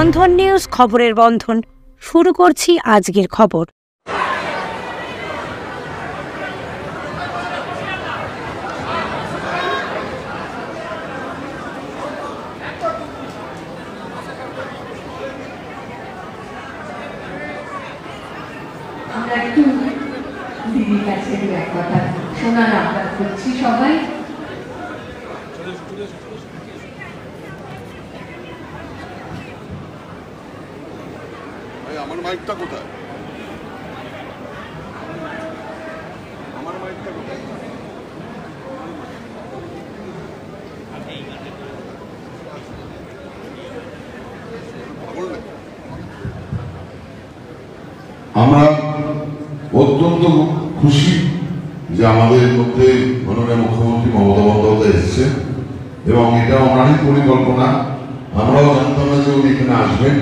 বন্ধন news খবরের বন্ধন শুরু করছি আজকের খবর। আমরা একটু দিদির কাছে এক কথা শোনার আবদার করছি সবাই। আমার মাইকটা কোথায়? আমার মাইকটা কোথায়? আমরা অত্যন্ত খুশি যে আমাদের মধ্যে মাননীয় মুখ্যমন্ত্রী মমতা বন্দ্যোপাধ্যায় এসেছে এবং এটা ওনারই পরিকল্পনা। আমরাও জানতাম না যে উনি এখানে আসবেন।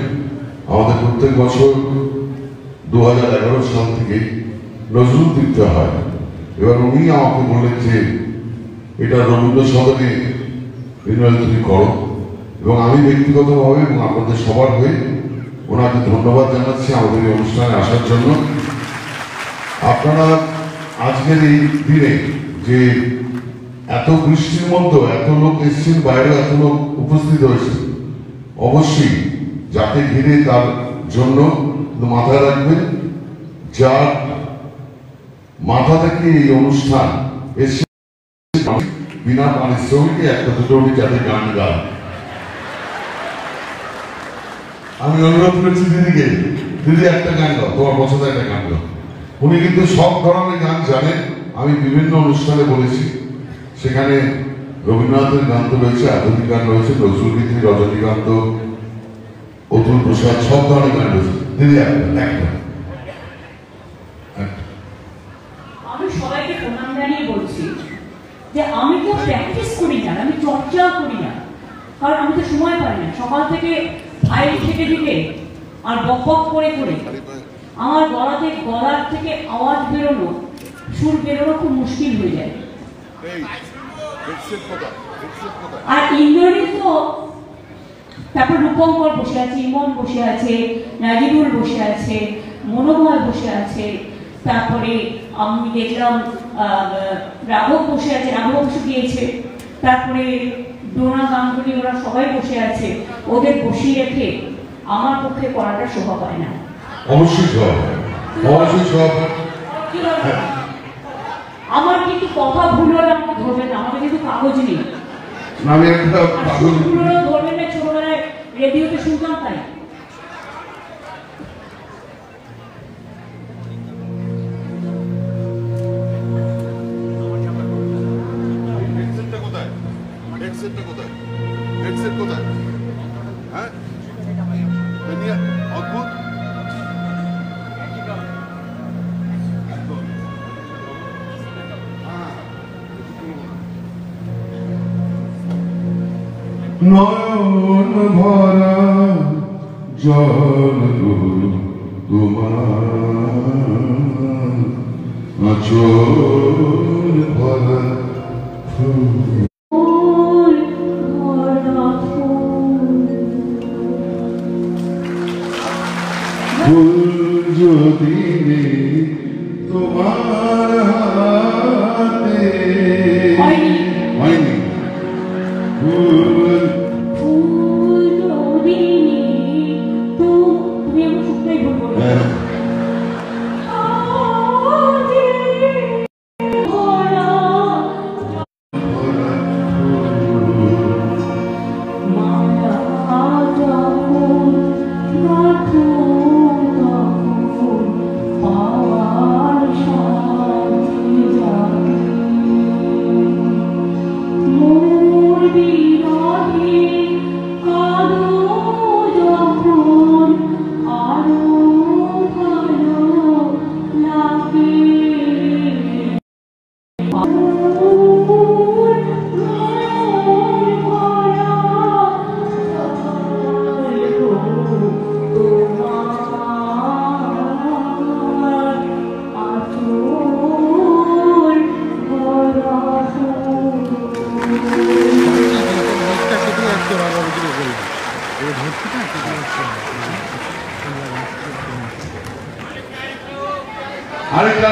আমাদের প্রত্যেক বছর 2011 সাল থেকে নজরুল তীর্থ হয়। এবার উনি আমাকে বললেন যে এটা রবীন্দ্র সদনে রিনুয়াল তুমি করো, এবং আমি ব্যক্তিগতভাবে এবং আপনাদের সবার হয়ে ওনাকে ধন্যবাদ জানাচ্ছি আমাদের এই অনুষ্ঠানে আসার জন্য। আপনারা আজকের এই দিনে যে এত বৃষ্টির মধ্যে এত লোক এসেছেন, বাইরে এত লোক উপস্থিত হয়েছে, অবশ্যই যাকে ঘিরে তার জন্য মাথায় রাখবেন, যার মাথা থেকে এই অনুষ্ঠান এসে বিনা পারিশ্রমিকে একটা দুটো যাতে গান গান। আমি অনুরোধ করছি দিদিকে, দিদি একটা গান গাও, তোমার পছন্দের একটা গান গাও। উনি কিন্তু সব ধরনের গান জানেন। আমি বিভিন্ন অনুষ্ঠানে বলেছি, সেখানে রবীন্দ্রনাথের গান তো রয়েছে, আধুনিক গান রয়েছে, নজরুলগীতি, রজনীকান্ত, অতুল প্রসাদ, সব ধরনের গান রয়েছে। দিদি একটা আমি সবাইকে প্রণাম জানিয়ে বলছি যে আমি তো প্র্যাকটিস করি না, আমি চর্চাও করি না, কারণ আমি তো সময় পাই না। সকাল থেকে ফাইল থেকে দিকে আর বক করে করে আমার গলার থেকে আওয়াজ বেরোনো, সুর বেরোনো খুব মুশকিল হয়ে যায়। আর ইন্দ্রনীল তো, তারপর রূপঙ্কর বসে আছে, ইমন বসে আছে, নাজিবুল বসে আছে, মনোময় বসে আছে, তারপরে আমি দেখলাম রাঘব বসে আছে, রাঘব বসে গিয়েছে, তারপরে ডোনা গাঙ্গুলি, ওরা সবাই বসে আছে। ওদের বসিয়ে রেখে আমার পক্ষে করাটা শোভা পায় না। অবশ্যই আমার কিন্তু কথা ভুল হলে আমাকে ধরবেন না, আমাকে কিন্তু কাগজ নেই, আমি একটা ধরবেন না। ছোটবেলায় রেডিওতে শুনতাম তাই। অদ্ভুত নয়ন ভরা জল তোমার আঁচল ভরা ফুল যদি তোমার হাতে হয়নি, আরেকটা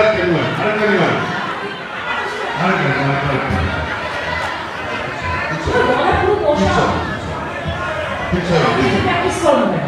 প্র্যাকটিস করো না।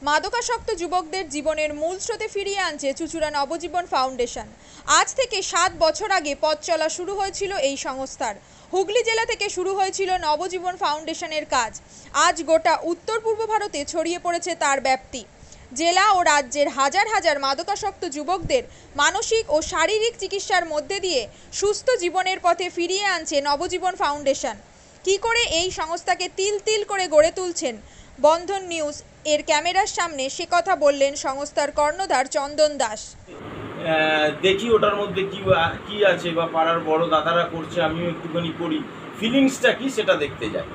মাদকাসক্ত যুবকদের জীবনের মূল স্রোতে ফিরিয়ে আনছে চুঁচুড়া নবজীবন ফাউন্ডেশন। আজ থেকে 7 বছর আগে পথ চলা শুরু হয়েছিল এই সংস্থার। হুগলি জেলা থেকে শুরু হয়েছিল নবজীবন ফাউন্ডেশনের কাজ। আজ গোটা উত্তর পূর্ব ভারতে ছড়িয়ে পড়েছে তার ব্যাপ্তি। জেলা ও রাজ্যের হাজার হাজার মাদকাসক্ত যুবকদের মানসিক ও শারীরিক চিকিৎসার মধ্যে দিয়ে সুস্থ জীবনের পথে ফিরিয়ে আনছে নবজীবন ফাউন্ডেশন। কি করে এই সংস্থাকে তিল তিল করে গড়ে তুলছেন বন্ধন নিউজ এর ক্যামেরার সামনে সে কথা বললেন সংস্থার কর্ণধার চন্দন দাস। দেখি ওটার মধ্যে কি আছে বা পাড়ার বড় দাদারা করছে, আমিও একটুখানি করি, ফিলিংসটা কি সেটা দেখতে যাই।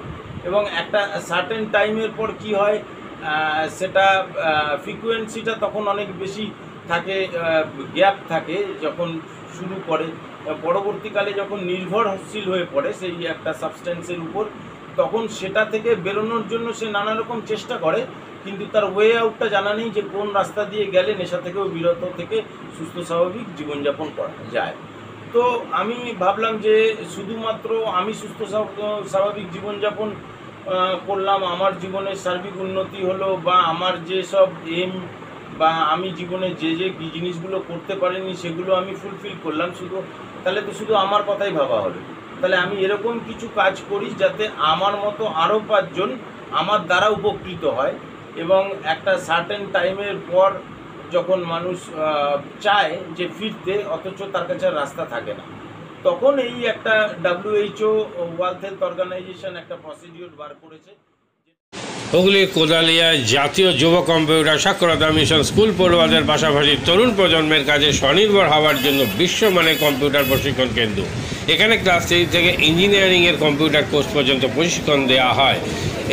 এবং একটা সার্টেন টাইমের পর কি হয়, সেটা ফ্রিকোয়েন্সিটা তখন অনেক বেশি থাকে, গ্যাপ থাকে যখন শুরু করে। পরবর্তীকালে যখন নির্ভরশীল হয়ে পড়ে সেই একটা সাবস্টেন্সের উপর, তখন সেটা থেকে বেরোনোর জন্য সে নানা রকম চেষ্টা করে, কিন্তু তার ওয়ে আউটটা জানা নেই যে কোন রাস্তা দিয়ে গেলে নেশা থেকেও বিরত থেকে সুস্থ স্বাভাবিক জীবনযাপন করা যায়। তো আমি ভাবলাম যে শুধুমাত্র আমি সুস্থ স্বাভাবিক জীবনযাপন করলাম, আমার জীবনের সার্বিক উন্নতি হলো, বা আমার যেসব এম বা আমি জীবনে যে জিনিসগুলো করতে পারিনি সেগুলো আমি ফুলফিল করলাম, তাহলে তো শুধু আমার কথাই ভাবা হলো। তাহলে আমি এরকম কিছু কাজ করি যাতে আমার মতো আরও 5 জন আমার দ্বারা উপকৃত হয়। এবং একটা সার্টেন টাইমের পর যখন মানুষ চায় যে ফিরতে, অথচ তার কাছে রাস্তা থাকে না, তখন এই একটা WHO ওয়ার্ল্ড হেলথ অর্গানাইজেশন একটা প্রসিডিউর বার করেছে। হুগলির কোদালিয়ায় জাতীয় যুব কম্পিউটার সাক্ষরতা মিশন স্কুল পড়ুয়াদের পাশাপাশি তরুণ প্রজন্মের কাজে স্বনির্ভর হওয়ার জন্য বিশ্বমানের কম্পিউটার প্রশিক্ষণ কেন্দ্র। এখানে ক্লাস 3 থেকে ইঞ্জিনিয়ারিংয়ের কম্পিউটার কোর্স পর্যন্ত প্রশিক্ষণ দেওয়া হয়।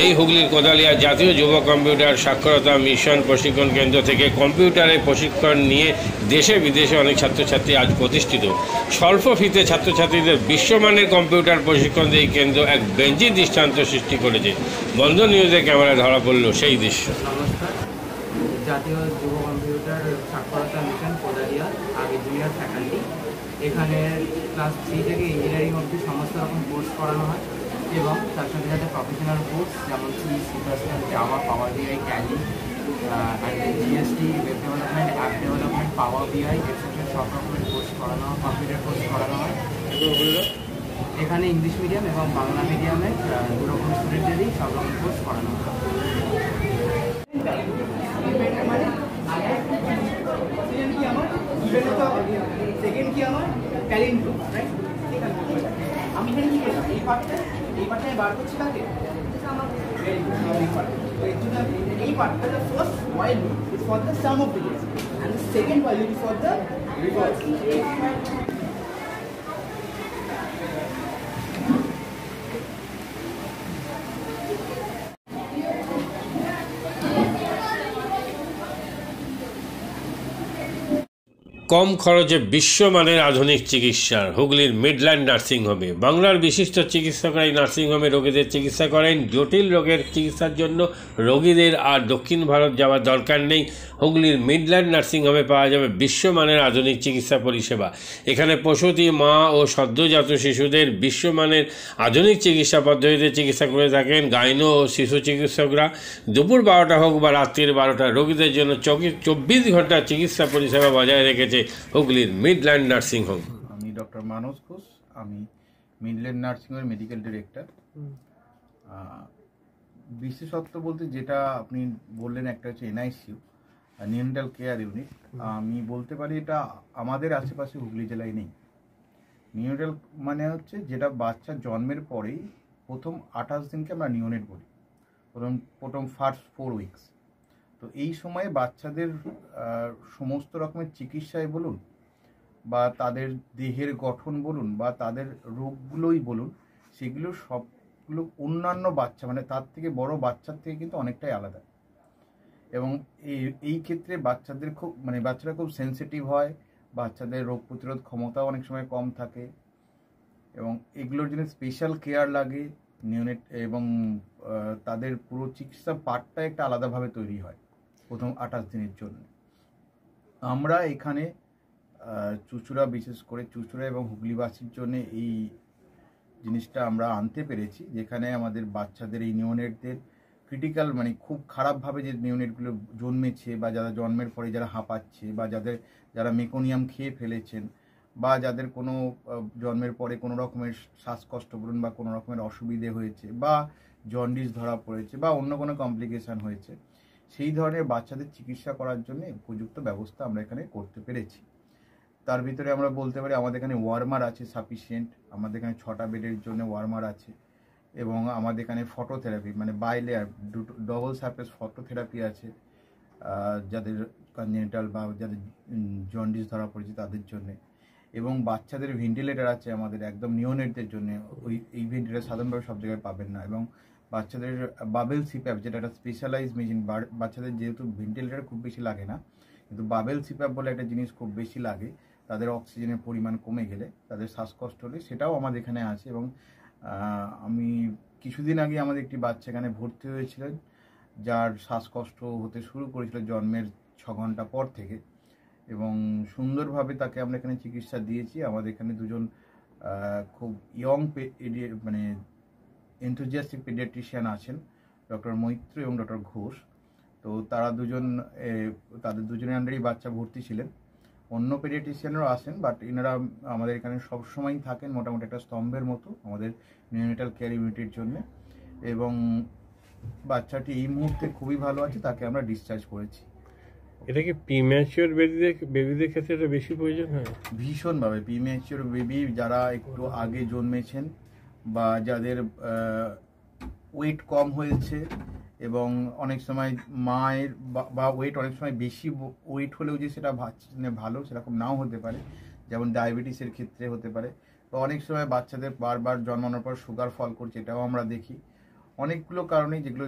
এই হুগলির কোদালিয়া জাতীয় যুব কম্পিউটার সাক্ষরতা মিশন প্রশিক্ষণ কেন্দ্র থেকে কম্পিউটারের প্রশিক্ষণ নিয়ে দেশে বিদেশে অনেক ছাত্রছাত্রী আজ প্রতিষ্ঠিত। স্বল্প ফিতে ছাত্রছাত্রীদের বিশ্বমানের কম্পিউটার প্রশিক্ষণ দিয়ে এই কেন্দ্র এক বেঞ্চি দৃষ্টান্ত সৃষ্টি করেছে। বন্ধন নিউজে ক্যামেরায় ধরা পড়ল সেই দৃশ্য। নমস্কার, জাতীয় যুব কম্পিউটার সাক্ষরতা মিশন কোদালিয়া, আগে জুনিয়র ফ্যাকাল্টি। এখানে ক্লাস 3 থেকে ইঞ্জিনিয়ারিং অবধি সমস্ত রকম কোর্স করানো হয় এবং তার সাথে সাথে প্রফেশনাল কোর্স যেমন C++, Java, power BI, Tally, GST, web development, app development, power BI, etcetera সব রকমের কোর্স করানো হয়, কম্পিউটার কোর্স করানো হয়। এখানে ইংলিশ মিডিয়াম এবং বাংলা মিডিয়ামের দু রকম স্টুডেন্টেরই সব রকম কোর্স করানো হয়। সেকেন্ড কি আমার ট্যালেন্ট রাইট, আমি এখানে কি করলাম এই পার্টটা বার করছি তাকে এই পার্টটা the first while loop is for the sum of digits and the second while loop is for the reverse. কম খরচে বিশ্বমানের আধুনিক চিকিৎসার হুগলির মিডল্যান্ড নার্সিংহোমে বাংলার বিশিষ্ট চিকিৎসকরা এই নার্সিংহোমে রোগীদের চিকিৎসা করেন। জটিল রোগের চিকিৎসার জন্য রোগীদের আর দক্ষিণ ভারত যাওয়ার দরকার নেই। হুগলির মিডল্যান্ড নার্সিংহোমে পাওয়া যাবে বিশ্বমানের আধুনিক চিকিৎসা পরিষেবা। এখানে প্রসূতি, মা ও সদ্যজাত শিশুদের বিশ্বমানের আধুনিক চিকিৎসা পদ্ধতিতে চিকিৎসা করে থাকেন গাইনো ও শিশু চিকিৎসকরা। দুপুর 12টা হোক বা রাত্রির 12টা, রোগীদের জন্য 24 ঘন্টা চিকিৎসা পরিষেবা বজায় রেখেছে হুগলির মিডল্যান্ড নার্সিংহোম। আমি ডক্টর মানস ঘোষ, আমি মিডল্যান্ড নার্সিংহোমের মেডিকেল ডিরেক্টর। বিশেষত্ব বলতে যেটা আপনি বললেন, একটা হচ্ছে এনআইসিইউ, নিউনেটাল কেয়ার ইউনিট। আমি বলতে পারি এটা আমাদের আশেপাশে হুগলি জেলায় নেই। নিউনেটাল মানে হচ্ছে যেটা বাচ্চা জন্মের পরেই প্রথম 28 দিনকে আমরা নিউনেট বলি, প্রথম ফার্স্ট 4 উইকস। তো এই সময়ে বাচ্চাদের সমস্ত রকমের চিকিৎসায় বলুন বা তাদের দেহের গঠন বলুন বা তাদের রোগগুলোই বলুন, সেগুলো সবগুলো অন্যান্য বাচ্চা মানে তার থেকে বড় বাচ্চার থেকে কিন্তু অনেকটাই আলাদা। এবং এই ক্ষেত্রে বাচ্চারা খুব সেন্সিটিভ হয়, বাচ্চাদের রোগ প্রতিরোধ ক্ষমতাও অনেক সময় কম থাকে এবং এগুলোর জন্য স্পেশাল কেয়ার লাগে নিউনেট, এবং তাদের পুরো চিকিৎসা পার্টটা একটা আলাদাভাবে তৈরি হয় প্রথম 28 দিনের জন্য। আমরা এখানে চুঁচুড়া, বিশেষ করে চুঁচুড়া এবং হুগলিবাসীর জন্য এই জিনিসটা আমরা আনতে পেরেছি, যেখানে আমাদের বাচ্চাদের এই নিউনেটদের ক্রিটিক্যাল মানে খুব খারাপভাবে যে নিউনেটগুলো জন্মেছে বা যারা জন্মের পরে যারা হাঁপাচ্ছে বা যারা মেকোনিয়াম খেয়ে ফেলেছেন বা যাদের কোনো জন্মের পরে কোনো রকমের শ্বাসকষ্ট বলুন বা কোনো রকমের অসুবিধে হয়েছে বা জন্ডিস ধরা পড়েছে বা অন্য কোনো কমপ্লিকেশান হয়েছে, সেই ধরনের বাচ্চাদের চিকিৎসা করার জন্য উপযুক্ত ব্যবস্থা আমরা এখানে করতে পেরেছি। তার ভিতরে আমরা বলতে পারি আমাদের এখানে ওয়ার্মার আছে সাফিসিয়েন্ট, আমাদের এখানে 6টা বেডের জন্য ওয়ার্মার আছে এবং আমাদের এখানে ফটোথেরাপি মানে বাইলেয়ার ডবল সারফেস ফটোথেরাপি আছে যাদের কনজেনিটাল বা যাদের জন্ডিস ধরা পড়েছে তাদের জন্যে, এবং বাচ্চাদের ভেন্টিলেটার আছে আমাদের একদম নিওনেটদের জন্য। এই ভেন্টিলেটার সাধারণভাবে সব জায়গায় পাবেন না, এবং বাচ্চাদের বাবেল সিপ্যাপ যেটা একটা স্পেশালাইজ মেশিন, বাচ্চাদের যেহেতু ভেন্টিলেটার খুব বেশি লাগে না, কিন্তু বাবেল সিপ্যাপ বলে একটা জিনিস খুব বেশি লাগে তাদের অক্সিজেনের পরিমাণ কমে গেলে, তাদের শ্বাসকষ্ট হলে, সেটাও আমাদের এখানে আছে। এবং আমি কিছুদিন আগে আমাদের একটি বাচ্চা এখানে ভর্তি হয়েছিলেন যার শ্বাসকষ্ট হতে শুরু করেছিল জন্মের 6 ঘন্টা পর থেকে, এবং সুন্দরভাবে তাকে আমরা এখানে চিকিৎসা দিয়েছি। আমাদের এখানে দুজন খুব ইয়ং মানে এনথুজিয়াস্টিক পেডিয়াট্রিশিয়ান আছেন, ডক্টর মৈত্র এবং ডক্টর ঘোষ। তো তাদের দুজনের আন্ডারেই বাচ্চা ভর্তি ছিলেন। অন্য পেডিয়াট্রিশিয়ানরাও আসেন, বাট এনারা আমাদের এখানে সবসময়ই থাকেন মোটামুটি একটা স্তম্ভের মতো আমাদের নিউনেটাল কেয়ার ইউনিটের জন্য। এবং বাচ্চাটি এই মুহূর্তে খুবই ভালো আছে, তাকে আমরা ডিসচার্জ করেছি। এটা কি প্রিম্যাচিওর বেবিদের ক্ষেত্রে এটা বেশি প্রয়োজন হয়? ভীষণভাবে প্রিম্যাচিওর বেবি যারা একটু আগে জন্মেছেন বা যাদের ওয়েট কম হয়েছে, এবং অনেক সময় মায়ের বা ওয়েট অনেক সময় বেশি ওয়েট হলেও যে সেটা ভালো সেরকম নাও হতে পারে, যেমন ডায়াবেটিসের ক্ষেত্রে হতে পারে, বা অনেক সময় বাচ্চাদের বারবার জন্মানোর পর সুগার ফল করছে, এটাও আমরা দেখি। অনেকগুলো কারণেই যেগুলো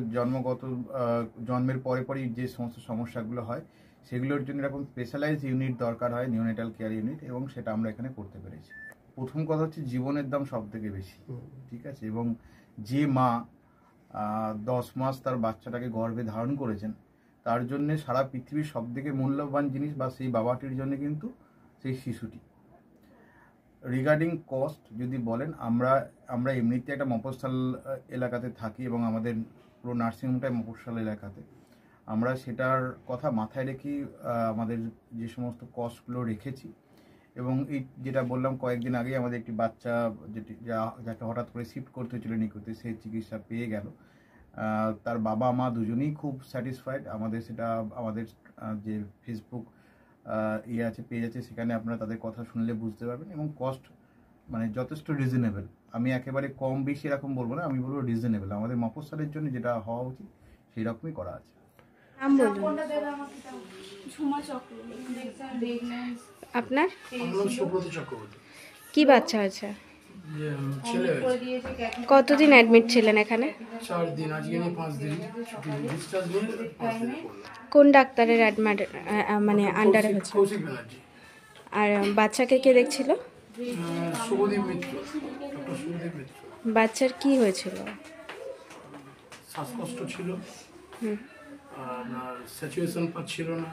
জন্মের পরেই যে সমস্ত সমস্যাগুলো হয় সেগুলোর জন্য এরকম স্পেশালাইজ ইউনিট দরকার হয়, নিউনেটাল কেয়ার ইউনিট, এবং সেটা আমরা এখানে করতে পেরেছি। প্রথম কথা হচ্ছে জীবনের দাম সব থেকে বেশি, ঠিক আছে, এবং যে মা 10 মাস তার বাচ্চাটাকে গর্ভে ধারণ করেছেন তার জন্য সারা পৃথিবীর সব থেকে মূল্যবান জিনিস বা সেই বাবাটির জন্য কিন্তু সেই শিশুটি। রিগার্ডিং কস্ট যদি বলেন, আমরা এমনিতে একটা মফস্বল এলাকাতে থাকি এবং আমাদের পুরো নার্সিংহোমটাই মফস্বল এলাকাতে। আমরা সেটার কথা মাথায় রেখে আমাদের যে সমস্ত কস্টগুলো রেখেছি, এবং এই যেটা বললাম কয়েকদিন আগে আমাদের একটি বাচ্চা যাকে হঠাৎ করে শিফট করতে হয়েছিল নিকটে, সেই চিকিৎসা পেয়ে গেল। তার বাবা মা দুজনেই খুব স্যাটিসফাইড। সেটা আমাদের যে ফেসবুক আছে, পেজ আছে, সেখানে আপনারা তাদের কথা শুনলে বুঝতে পারবেন। এবং কস্ট মানে যথেষ্ট রিজনেবল। আমি একেবারে কম বেশি এরকম বলবো না, আমি বলবো রিজনেবল। আমাদের মফস্বলের জন্য যেটা হওয়া উচিত সেই রকমই করা আছে। আপনার সুব্রত চক্রবর্তী। কি বাচ্চা আছে? ছেলে কতদিন অ্যাডমিট ছিলেন এখানে? 4 দিন, আজকে নিয়ে 5 দিন ডিসচার্জ নিয়ে 5 দিন কোন ডাক্তারের মানে আন্ডারে হচ্ছে? কৌশিক ব্যানার্জি। আর বাচ্চাকে কে দেখছিল? শুভদীপ মিত্র, ডক্টর শুভদীপ মিত্র। বাচ্চার কি হয়েছিল? শ্বাসকষ্ট ছিল, আর স্যাচুরেশন পাচ্ছিল না,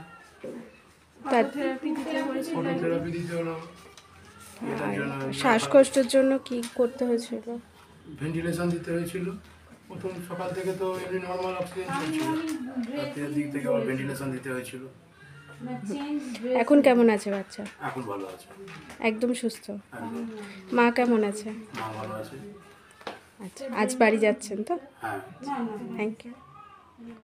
ফটোথেরাপি দিতে হলো। শ্বাসকষ্টের জন্য কি করতে হয়েছিল? ভেন্টিলেশন দিতে হয়েছিল। প্রথম সকাল থেকে তো এমনি নর্মাল অক্সিজেন চলছিল, রাতের দিক থেকে আবার ভেন্টিলেশন দিতে হয়েছিল। এখন কেমন আছে বাচ্চা? এখন ভালো আছে, একদম সুস্থ। মা কেমন আছে? মা ভালো আছে। আচ্ছা, আজ বাড়ি যাচ্ছেন তো? হ্যাঁ, থ্যাংক ইউ।